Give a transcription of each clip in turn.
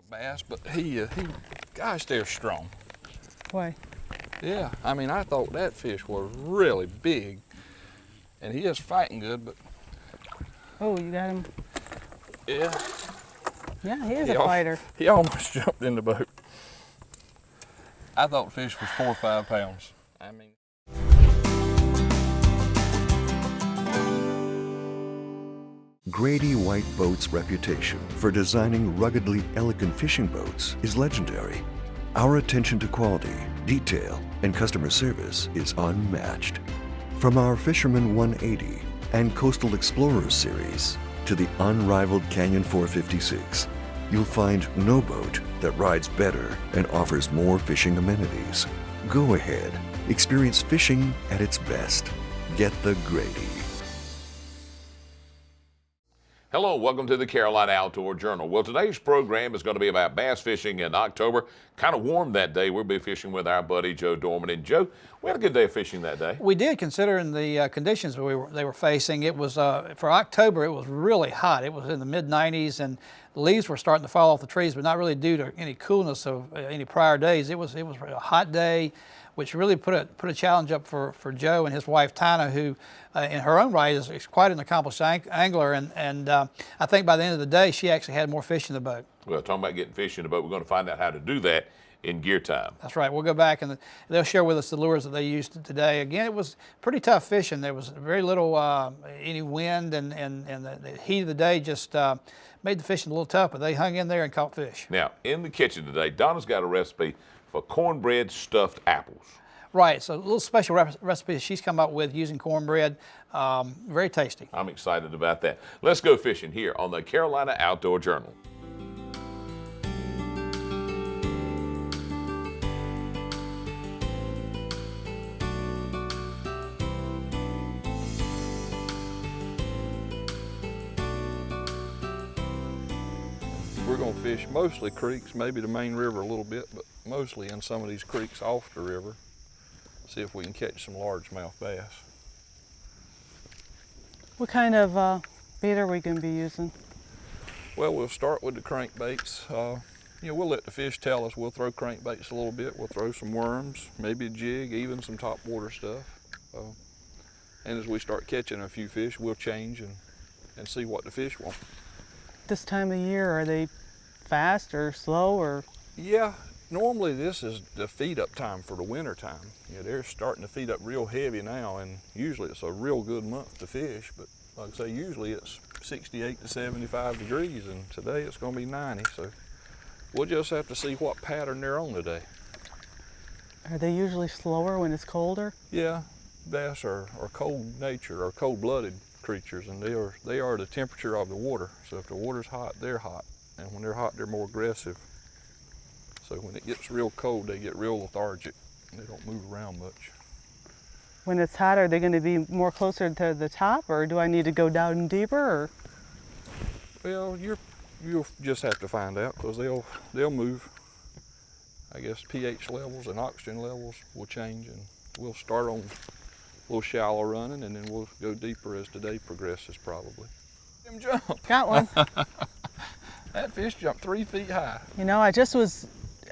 Bass, but gosh, they're strong. Why? Yeah, I mean, I thought that fish was really big, and he is fighting good, but Oh, you got him? yeah. Yeah, he is a fighter. He almost jumped in the boat. I thought the fish was 4 or 5 pounds. I mean. Grady White Boats' reputation for designing ruggedly elegant fishing boats is legendary. Our attention to quality, detail, and customer service is unmatched. From our Fisherman 180 and Coastal Explorers series to the unrivaled Canyon 456, you'll find no boat that rides better and offers more fishing amenities. Go ahead, experience fishing at its best. Get the Grady. Hello, welcome to the Carolina Outdoor Journal. Well, today's program is going to be about bass fishing in October. Kind of warm that day. We'll be fishing with our buddy Joe Dorman. And Joe, we had a good day of fishing that day. We did, considering the conditions they were facing. It was for October. It was really hot. It was in the mid-90s, and the leaves were starting to fall off the trees, but not really due to any coolness of any prior days. It was a hot day, which really put a challenge up for Joe and his wife Tina, who in her own right is quite an accomplished angler, and I think by the end of the day she actually had more fish in the boat. Well, talking about getting fish in the boat, we're going to find out how to do that in gear time. That's right. We'll go back and they'll share with us the lures that they used today. Again, it was pretty tough fishing. There was very little any wind, and the heat of the day just made the fishing a little tough, but they hung in there and caught fish. Now, in the kitchen today, Donna's got a recipe for cornbread stuffed apples. Right, so a little special recipe she's come up with using cornbread. Very tasty. I'm excited about that. Let's go fishing here on the Carolina Outdoor Journal. We're going to fish mostly creeks, maybe the main river a little bit, but mostly in some of these creeks off the river. See if we can catch some largemouth bass. What kind of bait are we going to be using? Well, we'll start with the crankbaits. We'll let the fish tell us. We'll throw crankbaits a little bit. We'll throw some worms, maybe a jig, even some topwater stuff. And as we start catching a few fish, we'll change and see what the fish want. This time of year, are they fast or slow or? Yeah, normally this is the feed up time for the winter time. They're starting to feed up real heavy now, and usually it's a real good month to fish, but like I say, usually it's 68 to 75 degrees, and today it's going to be 90, so we'll just have to see what pattern they're on today. Are they usually slower when it's colder? Yeah, bass are cold nature, or cold-blooded creatures, and they are the temperature of the water. So if the water's hot, they're hot, and when they're hot, they're more aggressive. So when it gets real cold, they get real lethargic. They don't move around much. When it's hot, are they going to be more closer to the top, or do I need to go down deeper? Or? Well, you'll just have to find out, because they'll move. I guess pH levels and oxygen levels will change, and we'll start on a little shallow running, and then we'll go deeper as the day progresses, probably. Him jump. Got one. That fish jumped 3 feet high. You know, I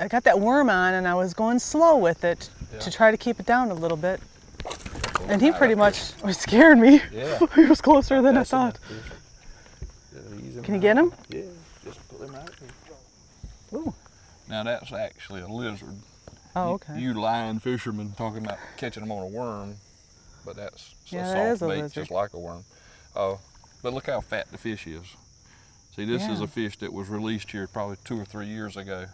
got that worm on, and I was going slow with it to try to keep it down a little bit. And he pretty much scared me. Yeah. He was closer than I thought. Can you get him? Yeah, just pull him out. Ooh. Now that's actually a lizard. Oh, okay. You lion fishermen talking about catching them on a worm, but that's that is a soft a bait, lizard. just like a worm. But look how fat the fish is. See, this is a fish that was released here probably 2 or 3 years ago.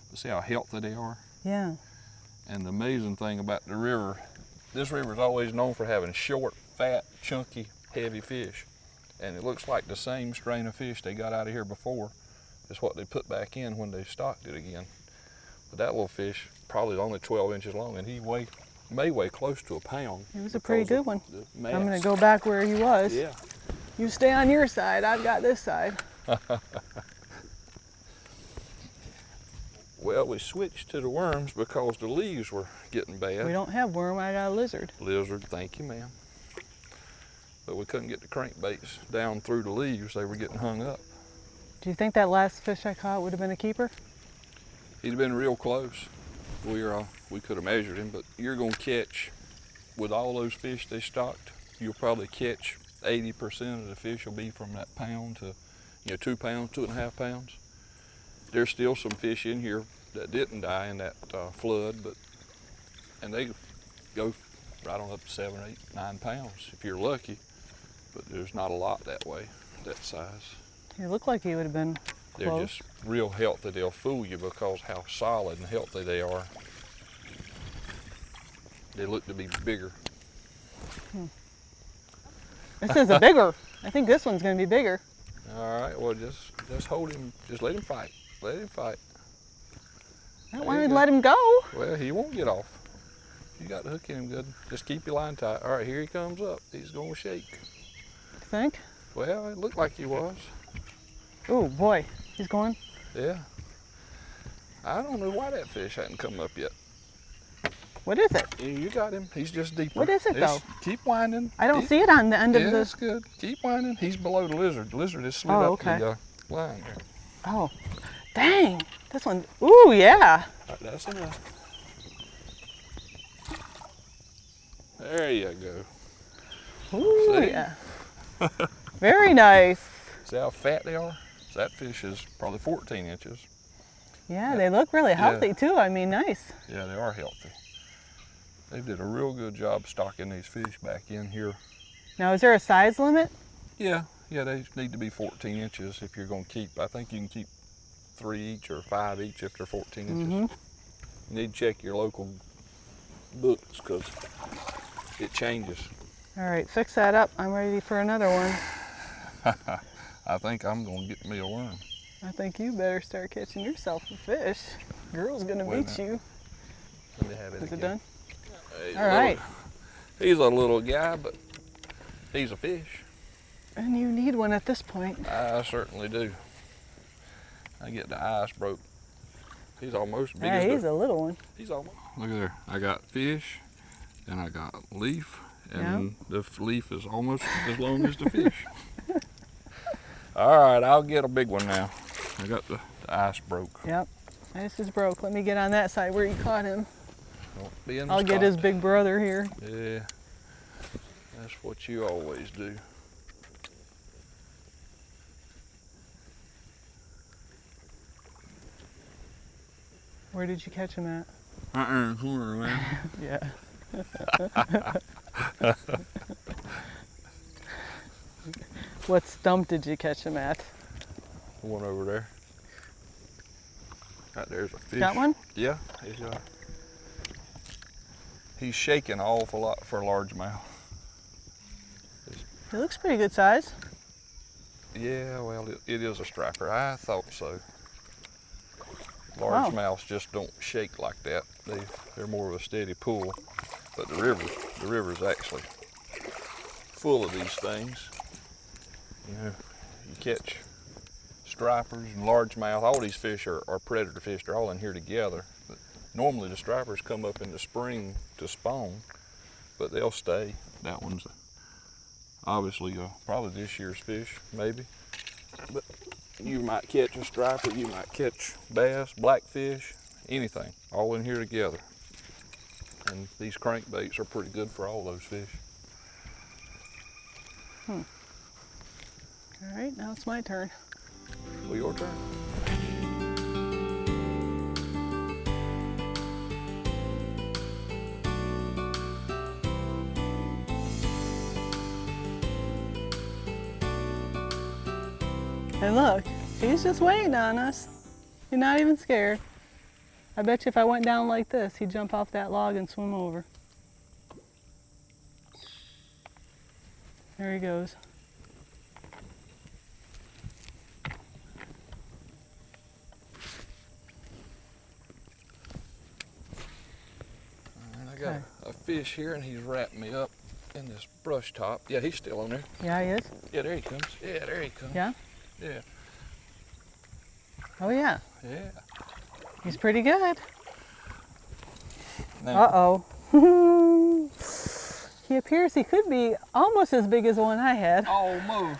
But see how healthy they are? Yeah. And the amazing thing about the river, this river is always known for having short, fat, chunky, heavy fish. And it looks like the same strain of fish they got out of here before is what they put back in when they stocked it again. But that little fish, probably only 12 inches long, and he may weigh close to a pound. It was a pretty good one. I'm I'm going to go back where he was. Yeah. You stay on your side, I've got this side. Well, we switched to the worms because the leaves were getting bad. We don't have worm, I got a lizard. Lizard, thank you, ma'am. But we couldn't get the crankbaits down through the leaves. They were getting hung up. Do you think that last fish I caught would have been a keeper? He'd been real close. We could have measured him, but you're gonna catch, with all those fish they stocked, you'll probably catch 80% of the fish will be from that pound to, 2 pounds, 2.5 pounds. There's still some fish in here that didn't die in that flood, and they go right on up to 7, 8, 9 pounds if you're lucky, but there's not a lot that way, that size. He looked like he would have been They're close. just real healthy. They'll fool you because how solid and healthy they are. They look to be bigger. This is a bigger. I think this one's going to be bigger. All right, well, just hold him. Just let him fight. Let him fight. I There wanted you to go. let him go. Well, he won't get off. You got the hook in him good. Just keep your line tight. All right, here he comes up. He's going to shake. You think? Well, it looked like he was. Oh boy, he's going. Yeah. I don't know why that fish hadn't come up yet. What is it? You got him. He's just deeper. What is it, though? Keep winding. I don't see it on the end of Yeah, the. that's good. Keep winding. He's below the lizard. The lizard is slid Oh, up okay. the line. Oh, dang! This one. Ooh, yeah. All right, that's enough. There you go. Ooh, See? yeah. Very nice. See how fat they are? So that fish is probably 14 inches. Yeah, they look really healthy too. I mean, nice. Yeah, they are healthy. They did a real good job stocking these fish back in here. Now, is there a size limit? Yeah, they need to be 14 inches if you're going to keep. I think you can keep 3 each or 5 each if they're 14 inches. You need to check your local books because it changes. All right, fix that up. I'm ready for another one. I think I'm going to get me a worm. I think you better start catching yourself a fish. Girl's gonna Wait a beat minute. you. Let me have it Is it again. done? He's a All right. He's a little guy, but he's a fish. And you need one at this point. I certainly do. I get the ice broke. He's almost big Yeah, as he's a little one. He's almost. Look at there. I got fish, and I got leaf, and the leaf is almost as long as the fish. All right, I'll get a big one now. I got the ice broke. Yep. Ice is broke. Let me get on that side where you caught him. Don't be in the I'll get his spot. big brother here. Yeah, that's what you always do. Where did you catch him at? Corner, man. Yeah. What stump did you catch him at? The one over there. Right there's a fish. Got one? Yeah, he's shaking an awful lot for a largemouth. He looks pretty good size. Yeah, well, it is a striper. I thought so. Wow. Largemouths just don't shake like that. They're more of a steady pull. But the river's actually full of these things. You know, you catch stripers and largemouth. All these fish are predator fish. They're all in here together. But normally the stripers come up in the spring to spawn, but they'll stay. That one's obviously probably this year's fish, maybe. But you might catch a striper, you might catch bass, blackfish, anything, all in here together. And these crankbaits are pretty good for all those fish. All right, now it's my turn. Well, your turn. And look, he's just waiting on us. He's not even scared. I bet you if I went down like this, he'd jump off that log and swim over. There he goes. And I got a fish here, and he's wrapping me up in this brush top. Yeah, he's still on there. Yeah, he is. Yeah, there he comes. Yeah, there he comes. Yeah? Yeah. Oh, yeah. Yeah. He's pretty good. Now, Uh-oh. He appears he could be almost as big as the one I had. almost.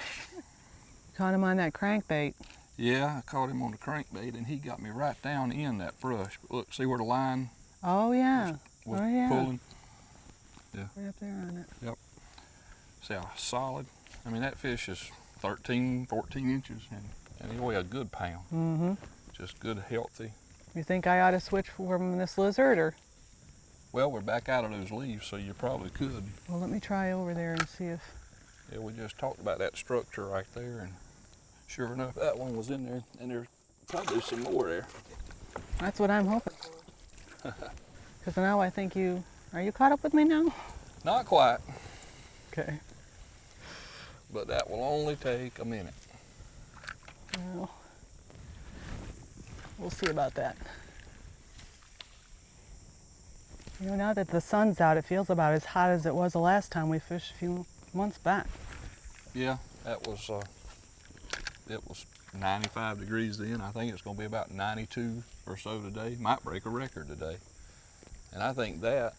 Caught him on that crankbait. Yeah, I caught him on the crankbait, and he got me right down in that brush. But look, see where the line Oh yeah. was Oh yeah. pulling? Right up there on it. Yep. See how solid? I mean, that fish is 13, 14 inches, and he weighed a good pound. Mm-hmm. Just good, healthy. You think I ought to switch from this lizard, or? Well, we're back out of those leaves, so you probably could. Well, let me try over there and see if. Yeah, we just talked about that structure right there, and sure enough, that one was in there, and there's probably some more there. That's what I'm hoping for. Because now I think you. Are you caught up with me now? Not quite, Okay. but that will only take a minute. Well, we'll see about that. You know, now that the sun's out, it feels about as hot as it was the last time we fished a few months back. Yeah, that was, it was 95 degrees then. I think it's gonna be about 92 or so today. Might break a record today. And I think that,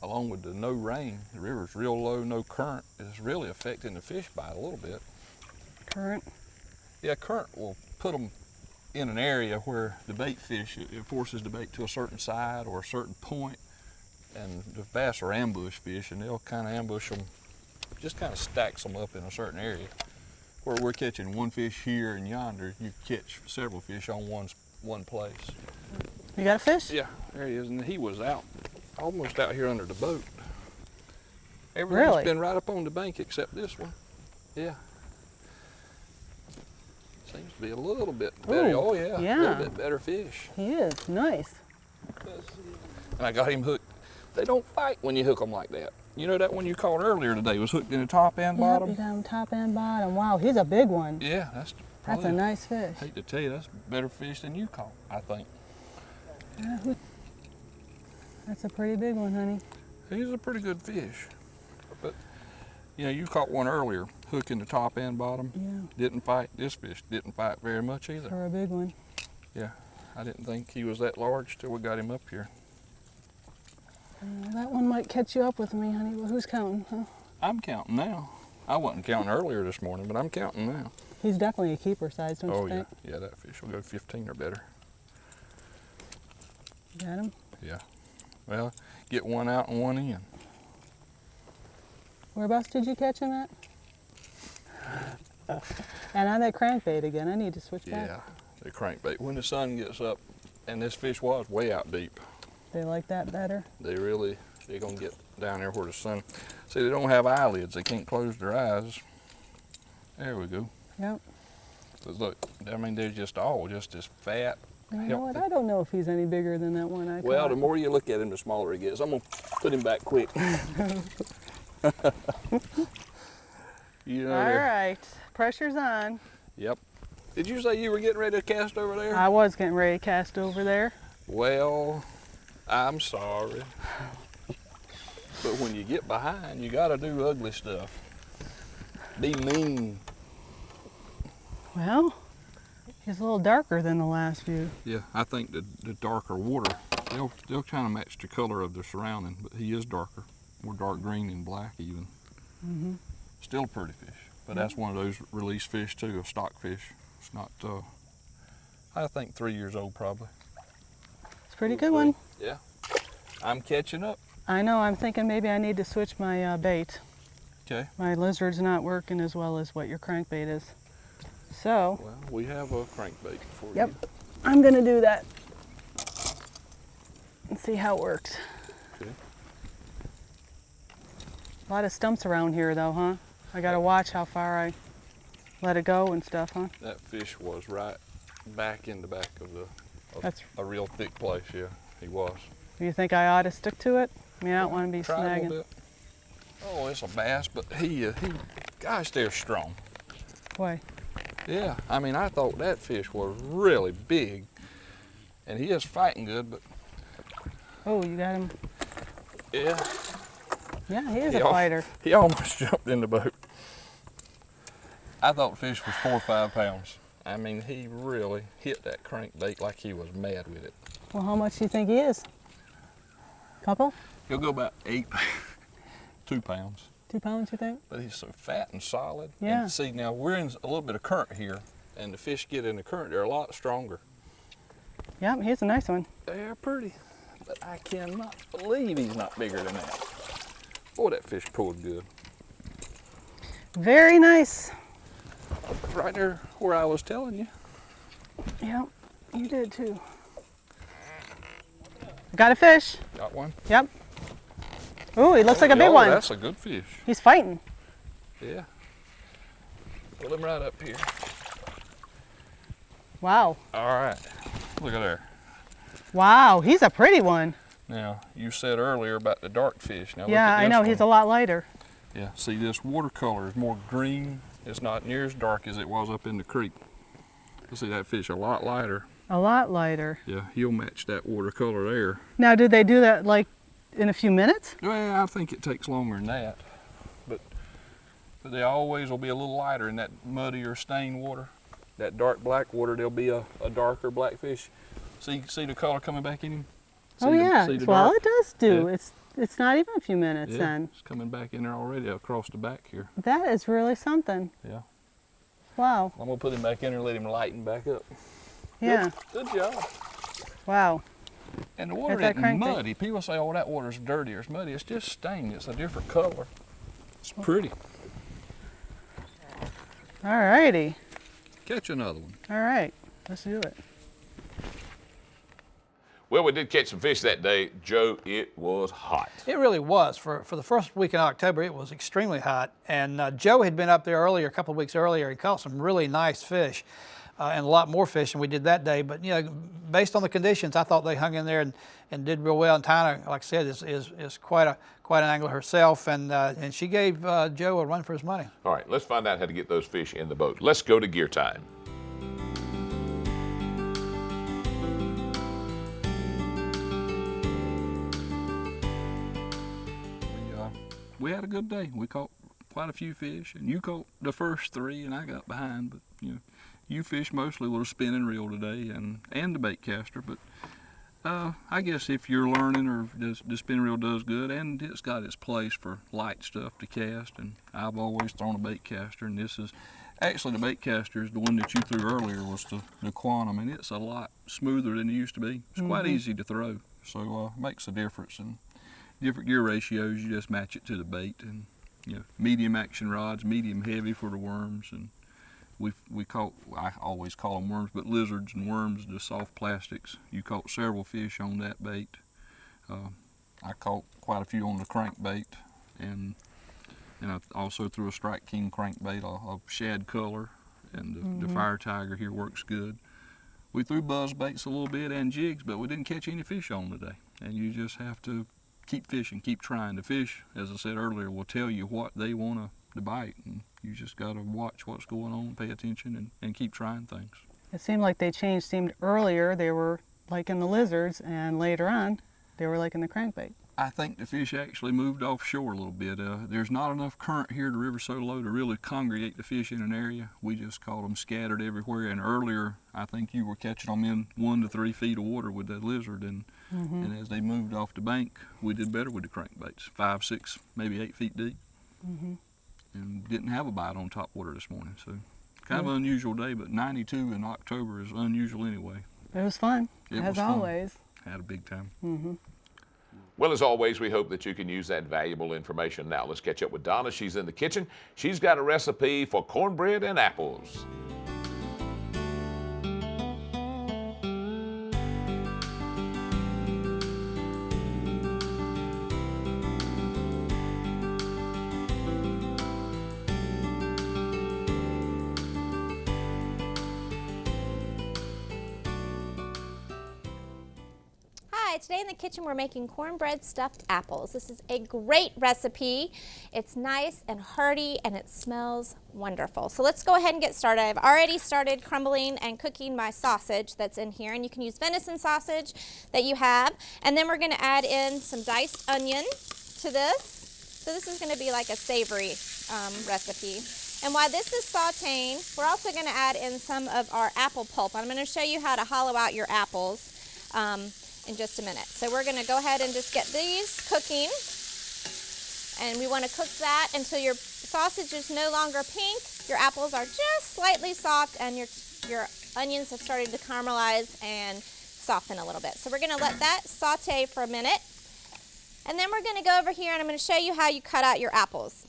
along with the no rain, the river's real low, no current, is really affecting the fish bite a little bit. Current. Yeah, current will put them in an area where the bait fish, it forces the bait to a certain side or a certain point, and the bass are ambush fish, and they'll kind of ambush them, just kind of stacks them up in a certain area. Where we're catching one fish here and yonder, you catch several fish on one place. You got a fish? Yeah, there he is, and he was out, almost out here under the boat. Everything's Really? been right up on the bank except this one. Yeah. Seems to be a little bit better. Ooh, Oh yeah, a yeah. little bit better fish. He is. Nice. And I got him hooked. They don't fight when you hook them like that. You know that one you caught earlier today was hooked in the top and Yep, bottom? you got him top and bottom. Wow, he's a big one. Yeah, that's That's probably, a nice fish. I hate to tell you, that's better fish than you caught, I think. That's a pretty big one, honey. He's a pretty good fish. But, you know, you caught one earlier, hook in the top and bottom. Yeah, Didn't fight. This fish didn't fight very much either. for a big one. Yeah, I didn't think he was that large till we got him up here. That one might catch you up with me, honey. Well, who's counting, huh? I'm counting now. I wasn't counting earlier this morning, but I'm counting now. He's definitely a keeper size, don't Oh you yeah, think? yeah, that fish will go 15 or better. You got him? Yeah. Well, get one out and one in. Whereabouts did you catch him at? And on that crankbait again. I need to switch back. Yeah, the crankbait. When the sun gets up, and this fish was way out deep, They like that better? they're gonna get down there where the sun. See, they don't have eyelids. They can't close their eyes. There we go. Yep. But look, I mean, they're just all just as fat. You know what? healthy. I don't know if he's any bigger than that one I Well, caught. the more you look at him, the smaller he gets. I'm gonna put him back quick. You know, All they're- right, pressure's on. Yep. Did you say you were getting ready to cast over there? I was getting ready to cast over there. Well, I'm sorry. But when you get behind, you gotta do ugly stuff. Be mean. Well, he's a little darker than the last few. Yeah, I think the darker water, they'll kind of match the color of the surrounding, but he is darker, more dark green and black even. Mm-hmm. Still a pretty fish, but that's one of those release fish too, a stock fish. It's not, I think 3 years old probably. It's a pretty good one. Yeah. I'm catching up. I know, I'm thinking maybe I need to switch my bait. Okay. My lizard's not working as well as what your crankbait is. So, Well, we have a crankbait for yep, you. I'm gonna do that and see how it works. Okay. A lot of stumps around here though, huh? I gotta watch how far I let it go and stuff, huh? That fish was right back in the back of That's- a real thick place, yeah, he was. Do you think I ought to stick to it? I mean, I don't want to be Try a little snagging. bit. Oh, it's a bass, but gosh, they're strong. Boy, Yeah, I mean, I thought that fish was really big, and he is fighting good, but oh, you got him. yeah, Yeah, he is He a al- fighter. he almost jumped in the boat. I thought the fish was 4 or 5 pounds. I mean, he really hit that crankbait like he was mad with it. Well, how much do you think he is? Couple? He'll go about 8, 2 pounds. 2 pounds, you think? But he's so fat and solid. Yeah. And see, now we're in a little bit of current here, and the fish get in the current, they're a lot stronger. Yep, here's a nice one. They're pretty, but I cannot believe he's not bigger than that. Boy, that fish pulled good. Very nice. Right there where I was telling you. Yep, you did too. Got a fish. Got one? Yep. Ooh, he looks like a big Oh, one. that's a good fish. He's fighting. Yeah. Pull him right up here. Wow. All right, look at there. Wow, he's a pretty one. Now, you said earlier about the dark fish. Now, Yeah, look at I know, this he's a one. lot lighter. Yeah, see, this watercolor is more green. It's not near as dark as it was up in the creek. You see that fish a lot lighter. A lot lighter. Yeah, he'll match that watercolor there. Now, do they do that like in a few minutes? Well, I think it takes longer than that. But they always will be a little lighter in that muddy or stained water. That dark black water, there'll be a darker black fish. See the color coming back in him? Oh See yeah, the well dark? it does do. Yeah. It's not even a few minutes Yeah, then. it's coming back in there already across the back here. That is really something. Yeah. Wow. I'm gonna put him back in there and let him lighten back up. Yeah. Good job. Wow. And the water There's that isn't crankbait. muddy. People say, oh, that water's dirty or it's muddy. It's just stained. It's a different color. It's pretty. All righty. Catch another one. All right. Let's do it. Well, we did catch some fish that day. Joe, it was hot. It really was. For the first week in October, it was extremely hot. And Joe had been up there earlier, a couple of weeks earlier. He caught some really nice fish and a lot more fish than we did that day. But, you know, based on the conditions, I thought they hung in there and did real well. And Tina, like I said, is quite an angler herself. And she gave Joe a run for his money. All right, let's find out how to get those fish in the boat. Let's go to gear time. We had a good day. We caught quite a few fish, and you caught the first three, and I got behind. But you fished mostly with a spinning reel today, and the bait caster. But I guess if you're learning, or the spinning reel does good, and it's got its place for light stuff to cast. And I've always thrown a bait caster, and this is actually the bait caster is the one that you threw earlier was the Quantum, and it's a lot smoother than it used to be. It's quite easy to throw, so it makes a difference. And different gear ratios, you just match it to the bait, and medium action rods, medium heavy for the worms, and we caught, I always call them worms, but lizards and worms, the soft plastics. You caught several fish on that bait. I caught quite a few on the crankbait, and I also threw a Strike King crankbait, a shad color, and the Fire Tiger here works good. We threw buzz baits a little bit and jigs, but we didn't catch any fish on today, and you just have to keep fishing, keep trying. The fish, as I said earlier, will tell you what they want to bite, and you just got to watch what's going on, pay attention, and keep trying things. It seemed like they seemed earlier they were like in the lizards, and later on they were like in the crankbait. I think the fish actually moved offshore a little bit. There's not enough current here. The river's so low to really congregate the fish in an area. We just caught them scattered everywhere. And earlier, I think you were catching them in 1 to 3 feet of water with that lizard. And as they moved off the bank, we did better with the crankbaits, 5, 6, maybe 8 feet deep. And didn't have a bite on top water this morning. So kind of an unusual day, but 92 in October is unusual anyway. It was fun, as always. Had a big time. Well, as always, we hope that you can use that valuable information. Now, let's catch up with Donna. She's in the kitchen. She's got a recipe for cornbread and apples. Today in the kitchen we're making cornbread stuffed apples. This is a great recipe. It's nice and hearty and it smells wonderful. So let's go ahead and get started. I've already started crumbling and cooking my sausage that's in here, and you can use venison sausage that you have. And then we're going to add in some diced onion to this. So this is going to be like a savory recipe. And while this is sauteing, we're also going to add in some of our apple pulp. I'm going to show you how to hollow out your apples in just a minute. So we're going to go ahead and just get these cooking, and we want to cook that until your sausage is no longer pink, your apples are just slightly soft and your onions have started to caramelize and soften a little bit. So we're going to let that saute for a minute. And then we're going to go over here and I'm going to show you how you cut out your apples.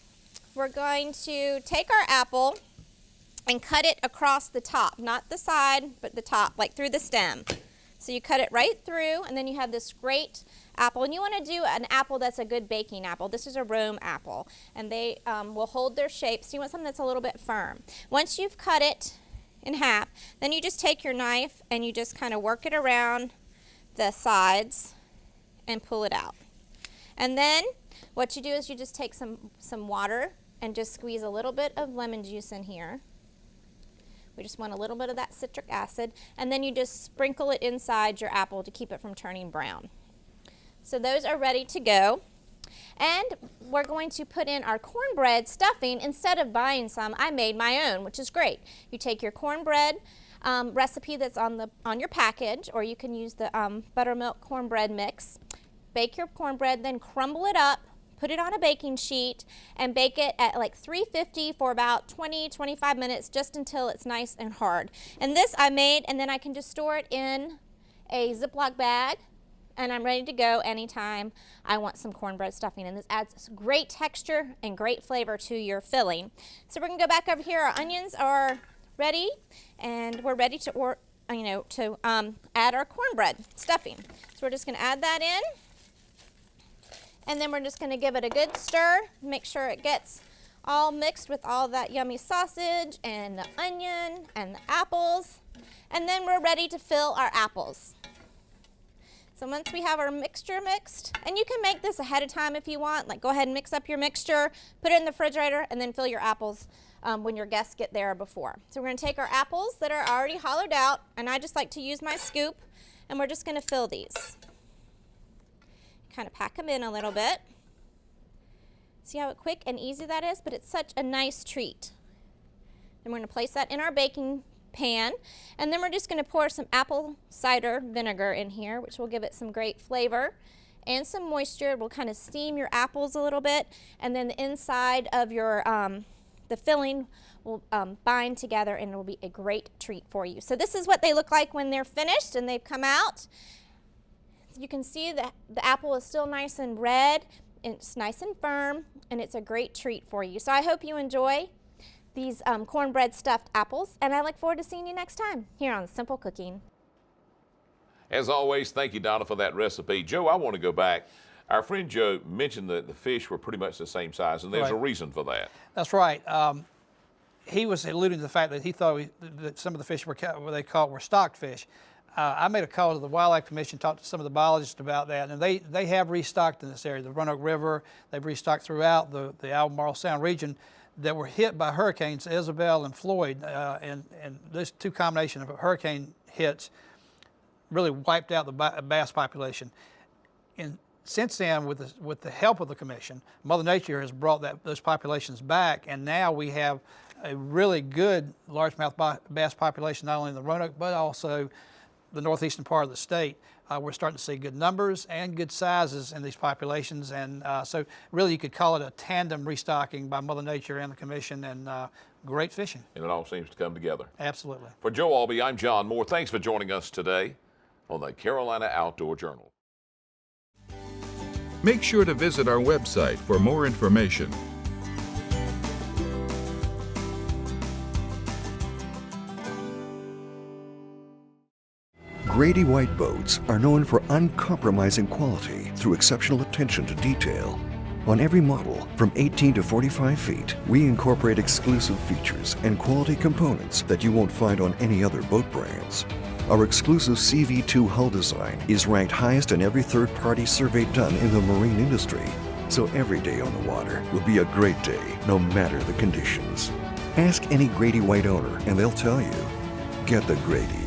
We're going to take our apple and cut it across the top, not the side, but the top, like through the stem. So you cut it right through, and then you have this great apple. And you want to do an apple that's a good baking apple. This is a Rome apple, and they will hold their shape. So you want something that's a little bit firm. Once you've cut it in half, then you just take your knife and you just kind of work it around the sides and pull it out. And then what you do is you just take some water and just squeeze a little bit of lemon juice in here. We just want a little bit of that citric acid, and then you just sprinkle it inside your apple to keep it from turning brown. So those are ready to go. And we're going to put in our cornbread stuffing. Instead of buying some, I made my own, which is great. You take your cornbread recipe that's on your package, or you can use the buttermilk cornbread mix. Bake your cornbread, then crumble it up, put it on a baking sheet, and bake it at like 350 for about 20-25 minutes, just until it's nice and hard. And this I made, and then I can just store it in a Ziploc bag, and I'm ready to go anytime I want some cornbread stuffing. And this adds great texture and great flavor to your filling. So we're gonna go back over here. Our onions are ready, and we're ready to add our cornbread stuffing. So we're just gonna add that in. And then we're just going to give it a good stir, make sure it gets all mixed with all that yummy sausage and the onion and the apples. And then we're ready to fill our apples. So once we have our mixture mixed, and you can make this ahead of time if you want, like go ahead and mix up your mixture, put it in the refrigerator, and then fill your apples when your guests get there before. So we're going to take our apples that are already hollowed out, and I just like to use my scoop, and we're just going to fill these. Kind of pack them in a little bit. See how quick and easy that is? But it's such a nice treat. Then we're going to place that in our baking pan, and then we're just going to pour some apple cider vinegar in here, which will give it some great flavor and some moisture. We'll kind of steam your apples a little bit, and then the inside of your the filling will bind together, and it will be a great treat for you. So this is what they look like when they're finished and they've come out. You can see that the apple is still nice and red, and it's nice and firm, and it's a great treat for you. So I hope you enjoy these cornbread stuffed apples, and I look forward to seeing you next time here on Simple Cooking. As always, thank you, Donna, for that recipe. Joe, I want to go back. Our friend Joe mentioned that the fish were pretty much the same size, and there's a reason for that. That's right. He was alluding to the fact that he thought that some of the fish they caught were stocked fish. I made a call to the Wildlife Commission, talked to some of the biologists about that, and they have restocked in this area. The Roanoke River, they've restocked throughout the Albemarle Sound region that were hit by hurricanes Isabel and Floyd, and those two combination of hurricane hits really wiped out the bass population. And since then, with the help of the commission, Mother Nature has brought those populations back, and now we have a really good largemouth bass population, not only in the Roanoke, but also the northeastern part of the state. We're starting to see good numbers and good sizes in these populations, and so really you could call it a tandem restocking by Mother Nature and the Commission, and great fishing. And it all seems to come together. Absolutely. For Joe Albee, I'm John Moore. Thanks for joining us today on the Carolina Outdoor Journal. Make sure to visit our website for more information. Grady White boats are known for uncompromising quality through exceptional attention to detail. On every model, from 18 to 45 feet, we incorporate exclusive features and quality components that you won't find on any other boat brands. Our exclusive CV2 hull design is ranked highest in every third-party survey done in the marine industry. So every day on the water will be a great day, no matter the conditions. Ask any Grady White owner and they'll tell you, get the Grady.